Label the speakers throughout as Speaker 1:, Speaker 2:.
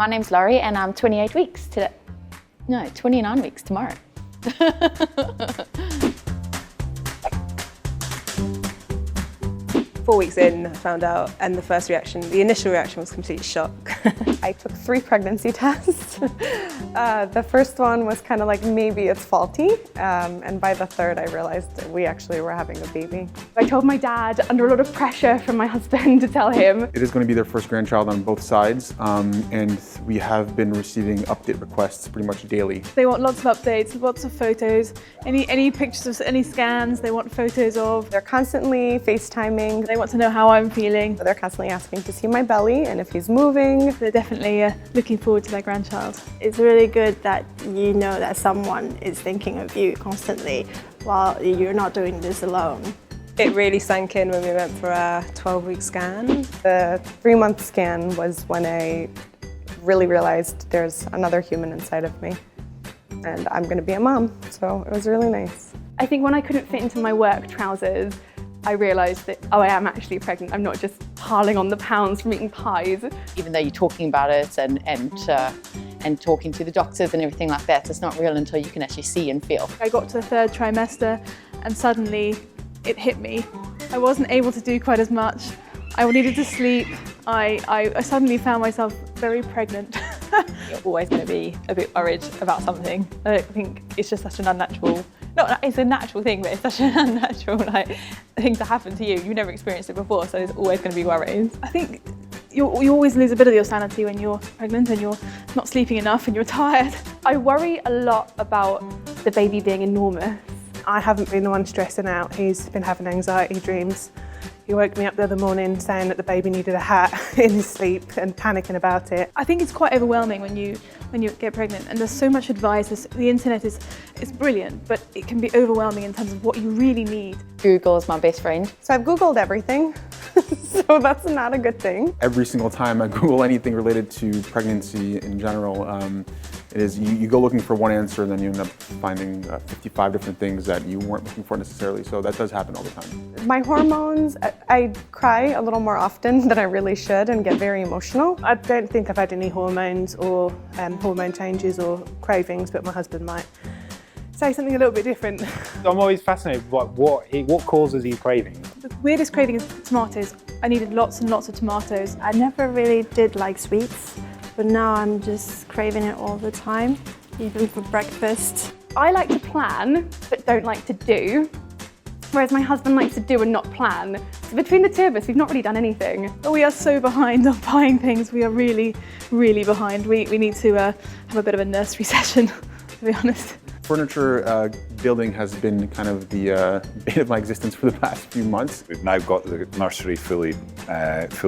Speaker 1: My name's Laurie and I'm 28 weeks today. No, 29 weeks tomorrow.
Speaker 2: 4 weeks in, I found out, and the initial reaction was complete shock.
Speaker 3: I took 3 pregnancy tests. The first one was kind of like, maybe it's faulty. And by the third, I realized that we actually were having a baby. I told my dad, under a lot of pressure from my husband, to tell him.
Speaker 4: It is going to be their first grandchild on both sides, and we have been receiving update requests pretty much daily.
Speaker 5: They want lots of updates, lots of photos, any pictures of any scans they want photos of.
Speaker 3: They're constantly FaceTiming.
Speaker 5: They want to know how I'm feeling.
Speaker 3: They're constantly asking to see my belly and if he's moving.
Speaker 5: They're definitely looking forward to their grandchild.
Speaker 6: It's really good that you know that someone is thinking of you constantly while you're not doing this alone.
Speaker 2: It really sank in when we went for our 12-week scan.
Speaker 3: The 3-month scan was when I really realized there's another human inside of me. And I'm going to be a mom, so it was really nice.
Speaker 7: I think when I couldn't fit into my work trousers, I realised that, oh, I am actually pregnant. I'm not just piling on the pounds from eating pies.
Speaker 1: Even though you're talking about it and talking to the doctors and everything like that, it's not real until you can actually see and feel.
Speaker 5: I got to the 3rd trimester and suddenly it hit me. I wasn't able to do quite as much. I needed to sleep. I suddenly found myself very pregnant.
Speaker 8: You're always going to be a bit worried about something. I think it's just such an unnatural, it's a natural thing, but it's such an unnatural thing to happen to you. You've never experienced it before, so there's always going to be worries.
Speaker 5: I think you always lose a bit of your sanity when you're pregnant and you're not sleeping enough and you're tired.
Speaker 7: I worry a lot about the baby being enormous.
Speaker 9: I haven't been the one stressing out. He's been having anxiety dreams. He woke me up the other morning saying that the baby needed a hat in his sleep and panicking about it.
Speaker 5: I think it's quite overwhelming when you get pregnant, and there's so much advice. The internet is brilliant, but it can be overwhelming in terms of what you really need.
Speaker 1: Google is my best friend.
Speaker 3: So I've Googled everything, so that's not a good thing.
Speaker 4: Every single time I Google anything related to pregnancy in general, it is you go looking for one answer and then you end up finding 55 different things that you weren't looking for necessarily. So that does happen all the time.
Speaker 3: My hormones, I cry a little more often than I really should and get very emotional.
Speaker 9: I don't think I've had any hormones or hormone changes or cravings, but my husband might say something a little bit different.
Speaker 10: I'm always fascinated by what causes you craving.
Speaker 5: The weirdest craving is tomatoes. I needed lots and lots of tomatoes.
Speaker 6: I never really did like sweets, but now I'm just craving it all the time, even for breakfast.
Speaker 7: I like to plan, but don't like to do. Whereas my husband likes to do and not plan. So between the two of us, we've not really done anything.
Speaker 5: But we are so behind on buying things. We are really, really behind. We need to have a bit of a nursery session, to be honest.
Speaker 4: Furniture building has been kind of the bane of my existence for the past few months.
Speaker 11: We've now got the nursery fully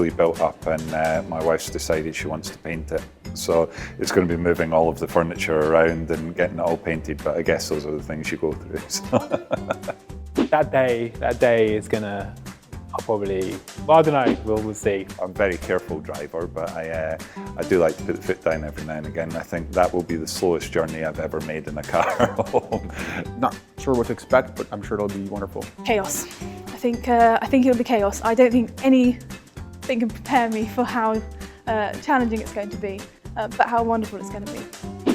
Speaker 11: built up, and my wife's decided she wants to paint it. So it's going to be moving all of the furniture around and getting it all painted, but I guess those are the things you go through. So.
Speaker 10: That day is gonna, well, I don't know, we'll see.
Speaker 11: I'm a very careful driver, but I do like to put the foot down every now and again. I think that will be the slowest journey I've ever made in a car home.
Speaker 4: Not sure what to expect, but I'm sure it'll be wonderful.
Speaker 5: Chaos. I think it'll be chaos. I don't think anything can prepare me for how challenging it's going to be, but how wonderful it's going to be.